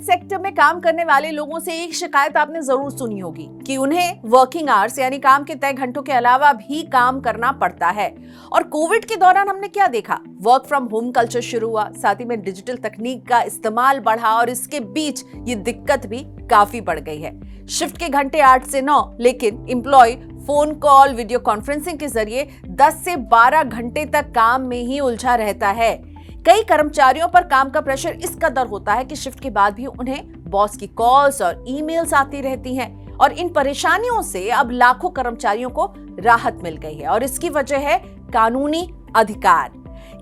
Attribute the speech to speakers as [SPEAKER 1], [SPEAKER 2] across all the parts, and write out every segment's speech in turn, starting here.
[SPEAKER 1] Sector में काम करने वाले लोगों से एक शिकायत आपने जरूर सुनी होगी कि उन्हें वर्किंग आवर्स यानी काम के तय घंटों के अलावा भी काम करना पड़ता है। और कोविड के दौरान हमने क्या देखा, वर्क फ्रॉम होम कल्चर शुरू हुआ, साथ ही में डिजिटल तकनीक का इस्तेमाल बढ़ा और इसके बीच ये दिक्कत भी काफी बढ़ गई है। शिफ्ट के घंटे 8 से 9, लेकिन employ phone call, video conferencing के जरिए 10 से 12 घंटे तक काम में ही उलझा रहता है। कई कर्मचारियों पर काम का प्रेशर इस कदर होता है कि शिफ्ट के बाद भी उन्हें बॉस की कॉल्स और ईमेल्स आती रहती हैं और इन परेशानियों से अब लाखों कर्मचारियों को राहत मिल गई है और इसकी वजह है कानूनी अधिकार।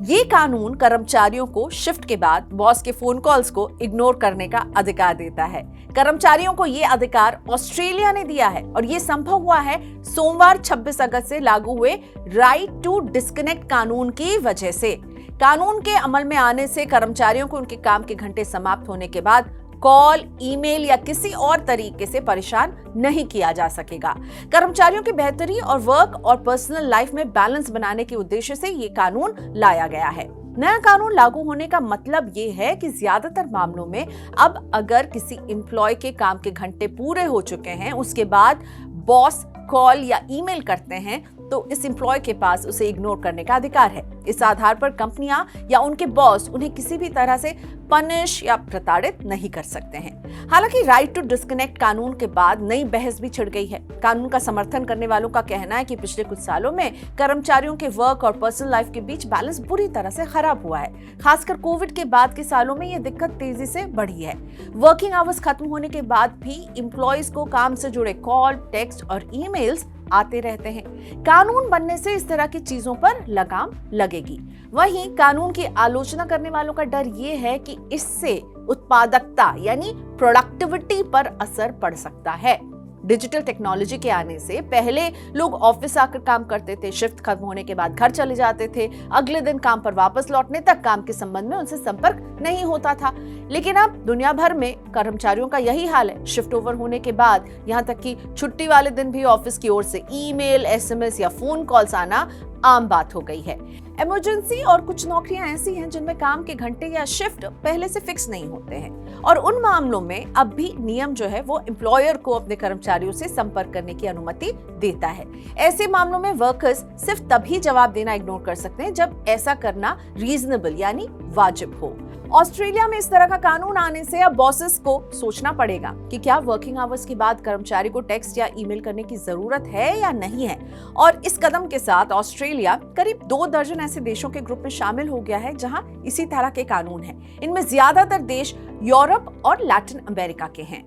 [SPEAKER 1] ये कानून कर्मचारियों को शिफ्ट के बाद बॉस के फोन कॉल्स को इग्नोर करने का अधिकार देता है। कर्मचारियों को ये अधिकार ऑस्ट्रेलिया ने दिया है और ये संभव हुआ है सोमवार 26 अगस्त से लागू हुए राइट टू डिस्कनेक्ट कानून की वजह से। कानून के अमल में आने से कर्मचारियों को उनके काम के घंटे समाप्त होने के बाद कॉल, ईमेल या किसी और तरीके से परेशान नहीं किया जा सकेगा। कर्मचारियों की बेहतरी और वर्क और पर्सनल लाइफ में बैलेंस बनाने के उद्देश्य से ये कानून लाया गया है। नया कानून लागू होने का मतलब ये है कि ज्यादातर मामलों में अब अगर किसी एम्प्लॉय के काम के घंटे पूरे हो चुके हैं, उसके बाद बॉस कॉल या ईमेल करते हैं तो इस एम्प्लॉय के पास उसे इग्नोर करने का अधिकार है। इस आधार पर कंपनियां या उनके बॉस उन्हें किसी भी तरह से पनिश या प्रताड़ित नहीं कर सकते हैं। हालांकि राइट टू डिस्कनेक्ट कानून के बाद नई बहस भी छिड़ गई है। कानून का समर्थन करने वालों का कहना है कि पिछले कुछ सालों में कर्मचारियों के वर्क और पर्सनल लाइफ के बीच बैलेंस बुरी तरह से खराब हुआ है। खासकर कोविड के बाद के सालों में यह दिक्कत तेजी से बढ़ी है। वर्किंग आवर्स खत्म होने के बाद भी एम्प्लॉयज को काम से जुड़े कॉल, टेक्स्ट और ईमेल्स आते रहते हैं। कानून बनने से इस तरह की चीजों पर लगाम लगेगी। वहीं कानून की आलोचना करने वालों का डर ये है कि इससे उत्पादकता यानी प्रोडक्टिविटी पर असर पड़ सकता है। डिजिटल टेक्नोलॉजी के आने से पहले लोग ऑफिस आकर काम करते थे, शिफ्ट खत्म होने के बाद घर चले जाते थे, अगले दिन काम पर वापस लौटने तक काम के संबंध में उनसे संपर्क नहीं होता था। लेकिन अब दुनिया भर में कर्मचारियों का यही हाल है। शिफ्ट ओवर होने के बाद यहाँ तक कि छुट्टी वाले दिन भी ऑफिस की ओर से ईमेल, एसएमएस या फोन कॉल्स आना आम बात हो गई है। इमरजेंसी और कुछ नौकरियां ऐसी हैं जिनमें काम के घंटे या शिफ्ट पहले से फिक्स नहीं होते हैं और उन मामलों में अब भी नियम जो है वो एम्प्लॉयर को अपने कर्मचारियों से संपर्क करने की अनुमति देता है। ऐसे मामलों में वर्कर्स सिर्फ तभी जवाब देना इग्नोर कर सकते हैं जब ऐसा करना रीजनेबल यानी वाजिब हो। ऑस्ट्रेलिया में इस तरह का कानून आने से अब बॉसेस को सोचना पड़ेगा कि क्या वर्किंग आवर्स के बाद कर्मचारी को टेक्स्ट या ईमेल करने की जरूरत है या नहीं है। और इस कदम के साथ ऑस्ट्रेलिया करीब 2 दर्जन ऐसे देशों के ग्रुप में शामिल हो गया है जहां इसी तरह के कानून हैं। इनमें ज्यादातर देश यूरोप और लैटिन अमेरिका के हैं।